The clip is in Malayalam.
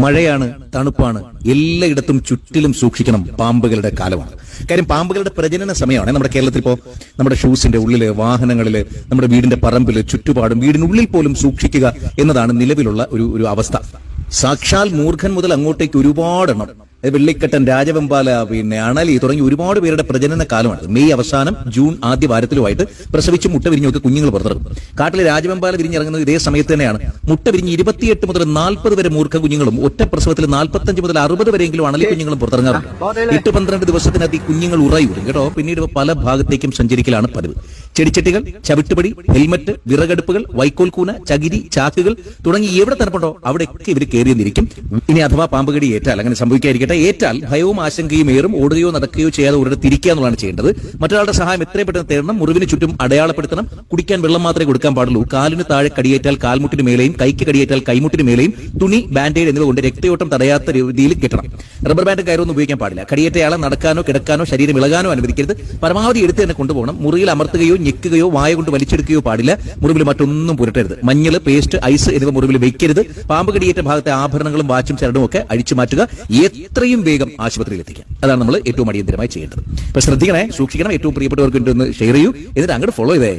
മഴയാണ്, തണുപ്പാണ്, എല്ലായിടത്തും ചുറ്റിലും സൂക്ഷിക്കണം. പാമ്പുകളുടെ കാലമാണ്. കാര്യം പാമ്പുകളുടെ പ്രജനന സമയമാണ്. നമ്മുടെ കേരളത്തിൽ ഇപ്പോൾ നമ്മുടെ ഷൂസിന്റെ ഉള്ളില്, വാഹനങ്ങളില്, നമ്മുടെ വീടിന്റെ പറമ്പില്, ചുറ്റുപാടും, വീടിനുള്ളിൽ പോലും സൂക്ഷിക്കുക എന്നതാണ് നിലവിലുള്ള ഒരു അവസ്ഥ. സാക്ഷാൽ മൂർഖൻ മുതൽ അങ്ങോട്ടേക്ക് ഒരുപാടെണ്ണം, വെള്ളിക്കട്ടൻ, രാജവെമ്പാല, അണലി തുടങ്ങി ഒരുപാട് പേരുടെ പ്രജനന കാലമാണ്. മെയ് അവസാനം ജൂൺ ആദ്യ വാരത്തിലുമായിട്ട് പ്രസവിച്ച് മുട്ട വിരിഞ്ഞൊക്കെ കുഞ്ഞുങ്ങൾ പുറത്തിറങ്ങും. കാട്ടിലെ രാജവെമ്പാല വിരിഞ്ഞിറങ്ങുന്നത് ഇതേ സമയത്ത് തന്നെയാണ്. മുട്ട വിരിഞ്ഞ് 28 മുതൽ 40 വരെ മൂർഖ കുഞ്ഞുങ്ങളും ഒറ്റ പ്രസവത്തിൽ 45 മുതൽ 60 വരെയെങ്കിലും അണലി കുഞ്ഞുങ്ങളും പുറത്തിറങ്ങാറുണ്ട്. 8-12 ദിവസത്തിനകത്ത് ഈ കുഞ്ഞുങ്ങൾ ഉറയൂരും കേട്ടോ. പിന്നീട് പല ഭാഗത്തേക്കും സഞ്ചരിക്കലാണ് പതിവ്. ചെടിച്ചട്ടികൾ, ചവിട്ടുപടി, ഹെൽമറ്റ്, വിറകടുപ്പുകൾ, വൈക്കോൽ കൂന, ചകിരി, ചാക്കുകൾ തുടങ്ങി എവിടെ തണുപ്പുണ്ടോ അവിടെയൊക്കെ ഇവർ കയറിയെന്നിരിക്കും. ഇനി അഥവാ പാമ്പുകടി ഏറ്റാൽ, അങ്ങനെ സംഭവിക്കാതിരിക്കട്ടെ, ഏറ്റാൽ ഭയവും ആശങ്കയും ഏറും ഓടുകയോ നടക്കുകയോ ചെയ്യാതെ ഒരിടത്ത് തിരിക്കുക എന്നുള്ളതാണ് ചെയ്യേണ്ടത്. മറ്റൊരാളുടെ സഹായം എത്രയും പെട്ടെന്ന് തേടണം. മുറിവിന് ചുറ്റും അടയാളപ്പെടുത്തണം. കുടിക്കാൻ വെള്ളം മാത്രമേ കൊടുക്കാൻ പാടുള്ളൂ. കാലിന് താഴെ കടിയേറ്റാൽ കാൽമുട്ടിന് മേലെയും, കൈക്ക് കടിയേറ്റാൽ കൈമുട്ടിന് മേലെയും തുണി, ബാൻഡേഡ് എന്നിവ കൊണ്ട് രക്തയോട്ടം തടയാത്ത രീതിയിൽ കെട്ടണം. റബ്ബർ ബാൻഡ് കയറൊന്നും ഉപയോഗിക്കാൻ പാടില്ല. കടിയേറ്റയാളെ നടക്കാനോ കിടക്കാനോ ശരീരം ഇളകാനോ അനുവദിക്കരുത്. പരമാവധി എടുത്ത് തന്നെ കൊണ്ടുപോകണം. മുറിയിൽ അമർത്തുകയോ ഞെക്കുകയോ വായ കൊണ്ട് വലിച്ചെടുക്കുകയോ പാടില്ല. മുറിവിൽ മറ്റൊന്നും പുരട്ടരുത്. മഞ്ഞള്, പേസ്റ്റ്, ഐസ് എന്നിവ മുറിവിൽ വെക്കരുത്. പാമ്പ് കടിയേറ്റ ഭാഗത്തെ ആഭരണങ്ങളും വാച്ചും ചരടും ഒക്കെ അഴിച്ചു മാറ്റുക. എത്രയും വേഗം ആശുപത്രിയിൽ എത്തിക്കാം. അതാണ് നമ്മൾ ഏറ്റവും അടിയന്തരമായി ചെയ്യേണ്ടത്. അപ്പൊ ശ്രദ്ധിക്കണേ, സൂക്ഷിക്കണം. ഏറ്റവും പ്രിയപ്പെട്ടവർക്ക് ഷെയർ ചെയ്യൂ. എന്നിട്ട് അങ്ങോട്ട് ഫോളോ ചെയ്തേ.